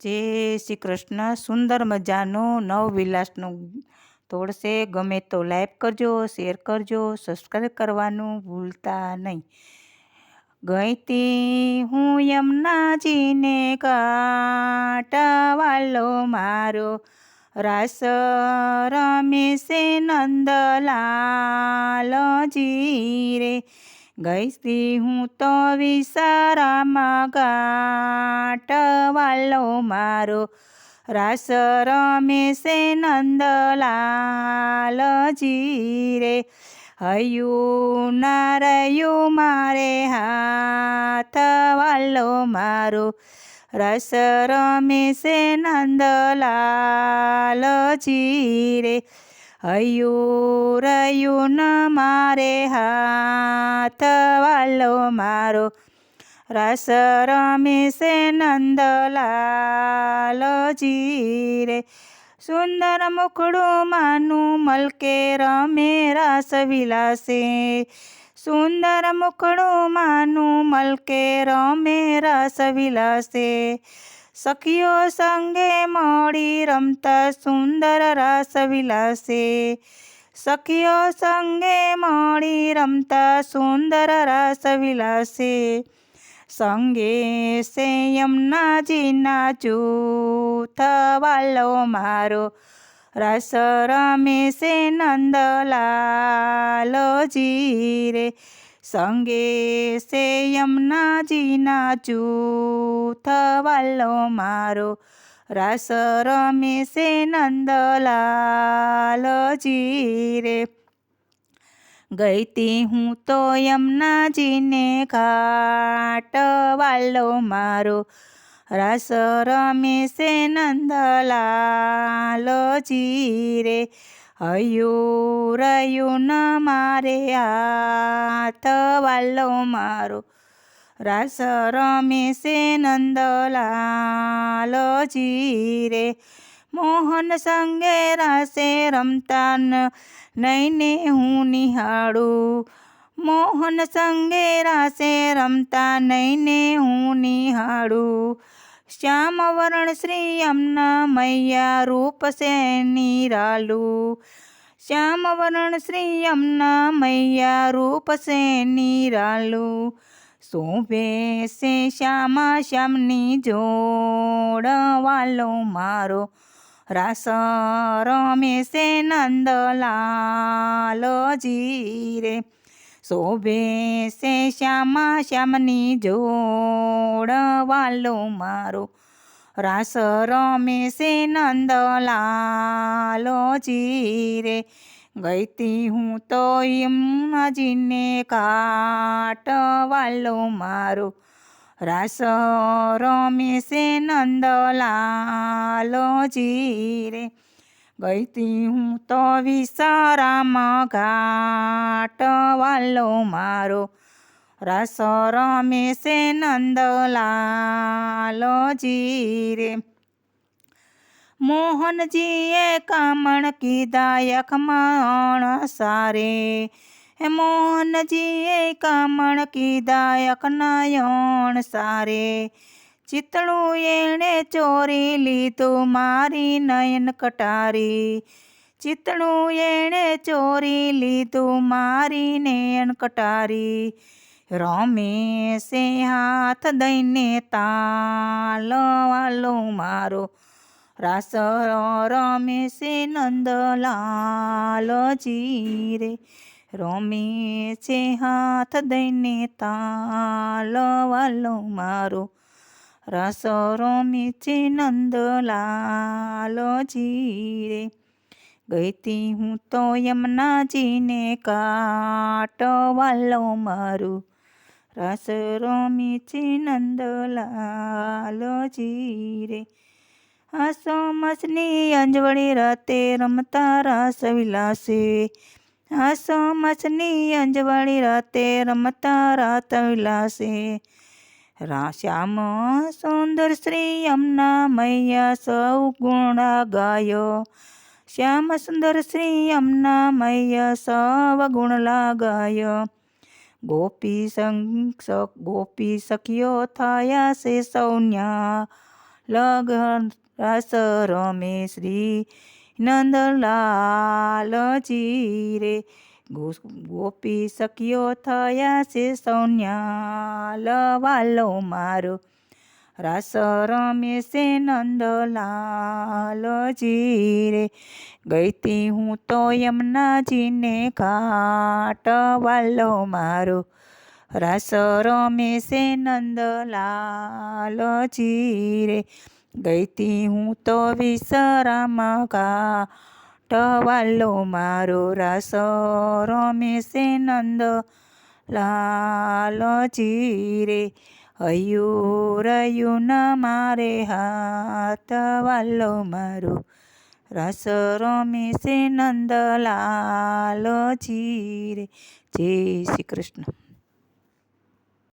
જય શ્રી કૃષ્ણ. સુંદર મજાનું નવવિલાસનું તોડશે. ગમે તો લાઈક કરજો, શેર કરજો, સબસ્ક્રાઈબ કરવાનું ભૂલતા નહીં. ગઈતી હું યમુનાજીને ઘાટ, વાલો મારો રાસ રમે છે નંદલાલજી રે. ગઈતી હું તો વિસારામાં ઘાટ, વાલો મારો રાસ રમે છે નંદલાલજી રે. હયું ના રહ્યું મારે હાથ, વાલો મારો રાસ રમે છે નંદલાલજી રે. હયું રહ્યું ન મારે હાથ, વાલો મારો રાસ રમે છે નંદલાલજી રે. સુંદર મુખડું માનું મલકે રમે રાસ વિલાસે. સુંદર મુખડું માનું મલકે રમે રાસ વિલાસે. સખીઓ સંગે મળી રમતા સુંદર રાસ વિલાસે. સખીઓ સંગે મળી રમતા સુંદર રાસ વિલાસે. સંગે છે યમુનાજીના જૂથ, વાલો મારો રાસ રમે છે નંદલાલજી રે. સંગે છે યમુનાજીના જૂથ, વાલો મારો રાસ રમે છે નંદલાલજી રે. ગઈતી હું તો યમુનાજીને ઘાટ, વાલો મારો રાસ રમે છે નંદલાલજી રે. હયું રહ્યું ન મારે હાથ, વાલો મારો રાસ રમે છે નંદલાલજી રે. મોહન સંગે રાસે રમતા નયને હું નિહાળું. મોહન સંગે રાસે રમતા નયને હું નિહાળું. શ્યામ વરણ શ્રી યમુના મૈયા રૂપ છે નિરાલું. શ્યામ વરણ શ્રી યમુના મૈયા રૂપ છે નિરાલું. શોભે છે શ્યામા શ્યામની જોડ, વાલો મારો રાસ રમે છે નંદલાલજી રે. શોભે છે શ્યામા શ્યામની જોડ, વાલો મારો રાસ રમે છે નંદલાલજી રે. ગઈતી હું તો યમુનાજીને ઘાટ, વાલો મારો રાસ રમે છે નંદલાલજી રે. ગઈતી હું તો વિસારામાં ઘાટ, વાલો મારો રાસ રમે છે નંદલાલજી રે. મોહનજીએ કામણ કીધા યખમાં અણસારે. મોહનજીએ કામણ કીધા યખના સારે. ચિતળું એણે ચોરી લીધું મારી નયન કટારી. ચિતળું એણે ચોરી લીધું મારી નયન કટારી. રમે છે હાથ દઈને તાલ, વાલો મારો રાસ રમે છે નંદલાલજી રે. રમે છે હાથ દઈને તાલ, વાલો મારો રાસ રમે છે નંદલાલજી રે. ગઈતી હું તો યમુનાજીને ઘાટ, વાલો મારો રાસ રમે છે નંદલાલજી રે. આસો મસની અંજવળી રાતે રમતા રાસ વિલાસે. આસો મસની અંજવળી રાતે રમતા રાસ વિલાસે. શ્યામ સુંદર શ્રી યમુના મૈયા સૌ ગુણા ગાયો. શ્યામ સુંદર શ્રી યમુના મૈયા સૌ ગુણ લાગાયો. ગોપી સખીઓ થયા છે સૌન્યા લગન રાસ રમે શ્રી નંદલાલજી રે. ગોપી સખીઓ થયા છે સૌન્યાલ વાલો મારો, રાસ રમે છે નંદલાલજી રે. ગઈતી હું તો યમુનાજીને ઘાટ વાલો મારો, રાસ રમે છે નંદલાલજી રે. ગઈતી હું તો વિશ્રામ ઘાટ વાલો મારો, રાસ રમે છે નંદલાલજી રે. હૈયું રહ્યું ન મારે હાથ વાલો મારો, રાસ રમે છે નંદલાલજી રે. જય શ્રી કૃષ્ણ.